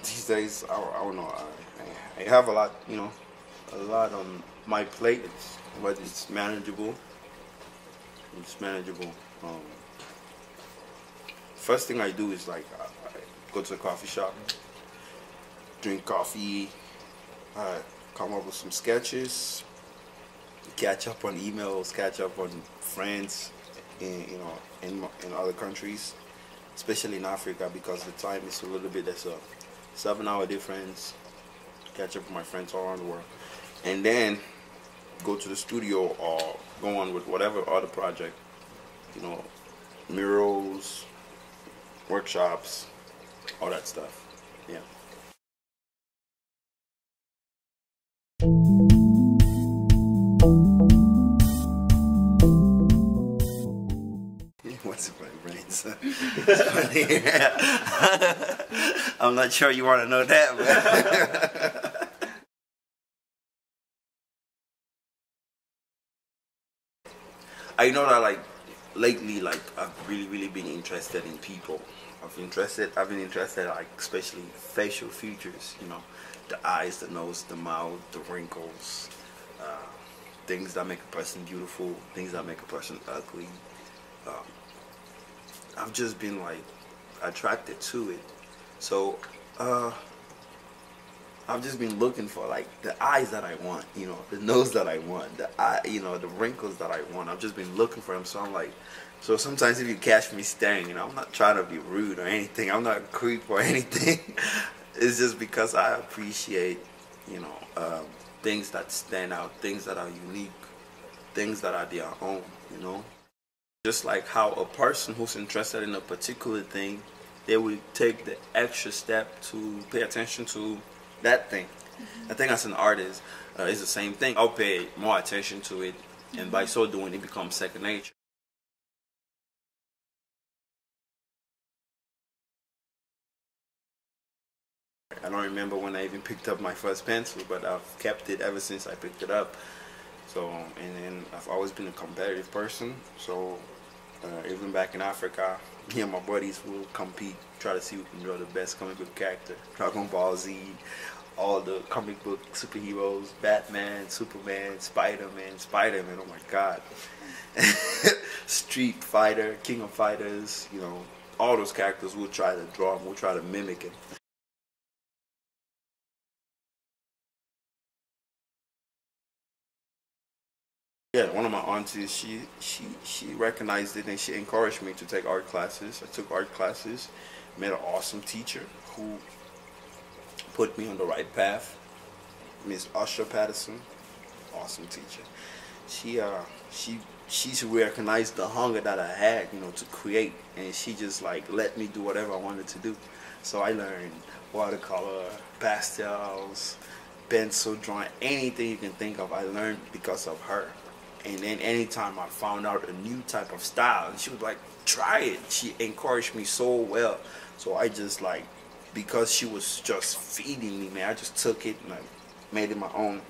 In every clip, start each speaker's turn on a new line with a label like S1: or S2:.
S1: These days, I don't know. I have a lot, a lot on my plate, but it's manageable. It's manageable. Um, First thing I do is like I go to a coffee shop, drink coffee, come up with some sketches, catch up on emails, catch up on friends, in other countries, especially in Africa because the time is a little bit. There's a 7 hour difference. Catch up with my friends all around the world, and then go to the studio or go on with whatever other project, you know, murals, workshops, all that stuff. Yeah. What's funny, brains? It's funny. I'm not sure you want to know that, but I know that like lately, like I've really been interested in people. I've been interested like especially facial features. The eyes, the nose, the mouth, the wrinkles, uh, things that make a person beautiful, things that make a person ugly. Um, I've just been like attracted to it. So I've just been looking for like the eyes that I want, the nose that I want, the eye, the wrinkles that I want. I've just been looking for them. So I'm like, so sometimes if you catch me staring, I'm not trying to be rude or anything. I'm not a creep or anything. It's just because I appreciate, things that stand out, things that are unique, things that are their own. Just like how a person who's interested in a particular thing, they will take the extra step to pay attention to that thing. I think as an artist, it's the same thing. I'll pay more attention to it, and by so doing, it becomes second nature. I don't remember when I even picked up my first pencil, but I've kept it ever since I picked it up. So, and then I've always been a competitive person. So, even back in Africa, me and my buddies will compete, try to see who can draw the best comic book character. Dragon Ball Z, all the comic book superheroes, Batman, Superman, Spider-Man, oh my God. Street Fighter, King of Fighters, all those characters we'll try to draw them, we'll try to mimic it. Yeah, one of my aunties, she recognized it and she encouraged me to take art classes. I took art classes, met an awesome teacher who put me on the right path. Miss Usha Patterson, awesome teacher. She recognized the hunger that I had, to create, and she just like let me do whatever I wanted to do. So I learned watercolor, pastels, pencil drawing, anything you can think of. I learned because of her. And then anytime I found out a new type of style, she was like, try it. She encouraged me so well. So I just like, because she was just feeding me, man, I just took it and I made it my own.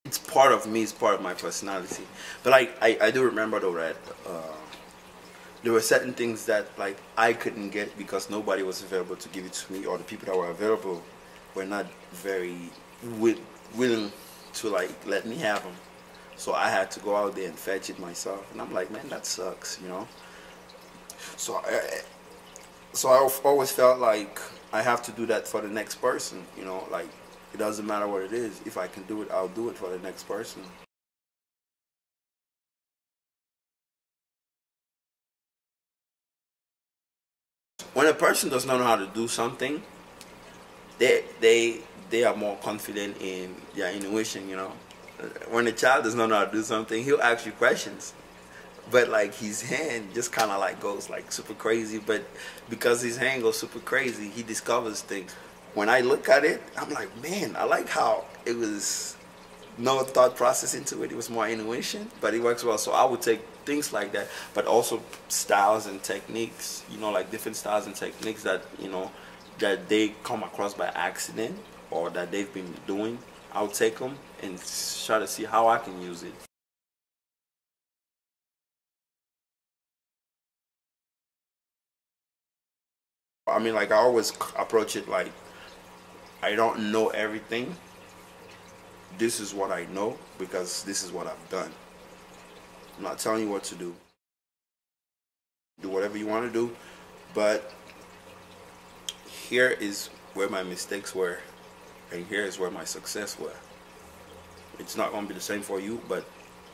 S1: It's part of me, it's part of my personality. But I do remember though that there were certain things that like I couldn't get because nobody was available to give it to me, or the people that were available were not very willing to like let me have them. So I had to go out there and fetch it myself, and I'm like, man, that sucks. So I've always felt like I have to do that for the next person. Like it doesn't matter what it is. If I can do it, I'll do it for the next person. When a person does not know how to do something, they are more confident in their intuition. When a child does not know how to do something, he'll ask you questions, but like his hand just kind of like goes like super crazy. But because his hand goes super crazy, he discovers things. When I look at it, I'm like, man, I like how it was no thought process into it. It was more intuition, but it works well. So I would take things like that, but also styles and techniques, like different styles and techniques that, that they come across by accident or that they've been doing. I'll take them and try to see how I can use it. I mean, like, I always approach it like, I don't know everything. This is what I know because this is what I've done. I'm not telling you what to do. Do whatever you want to do, but here is where my mistakes were, and here is where my success were. It's not going to be the same for you, but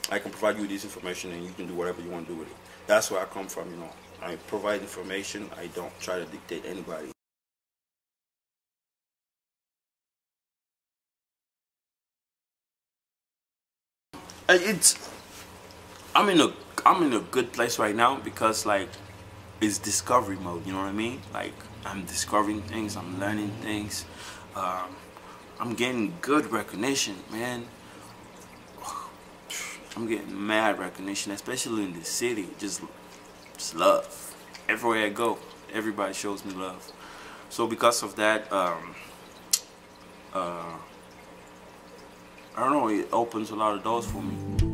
S1: I can provide you with this information and you can do whatever you want to do with it. That's where I come from, you know. I provide information. I don't try to dictate anybody. It's I'm in a good place right now because, like, it's discovery mode. You know what I mean? Like, I'm discovering things. I'm learning things. I'm getting good recognition, man. I'm getting mad recognition, especially in the city. Just love. Everywhere I go, everybody shows me love. So because of that, I don't know, it opens a lot of doors for me.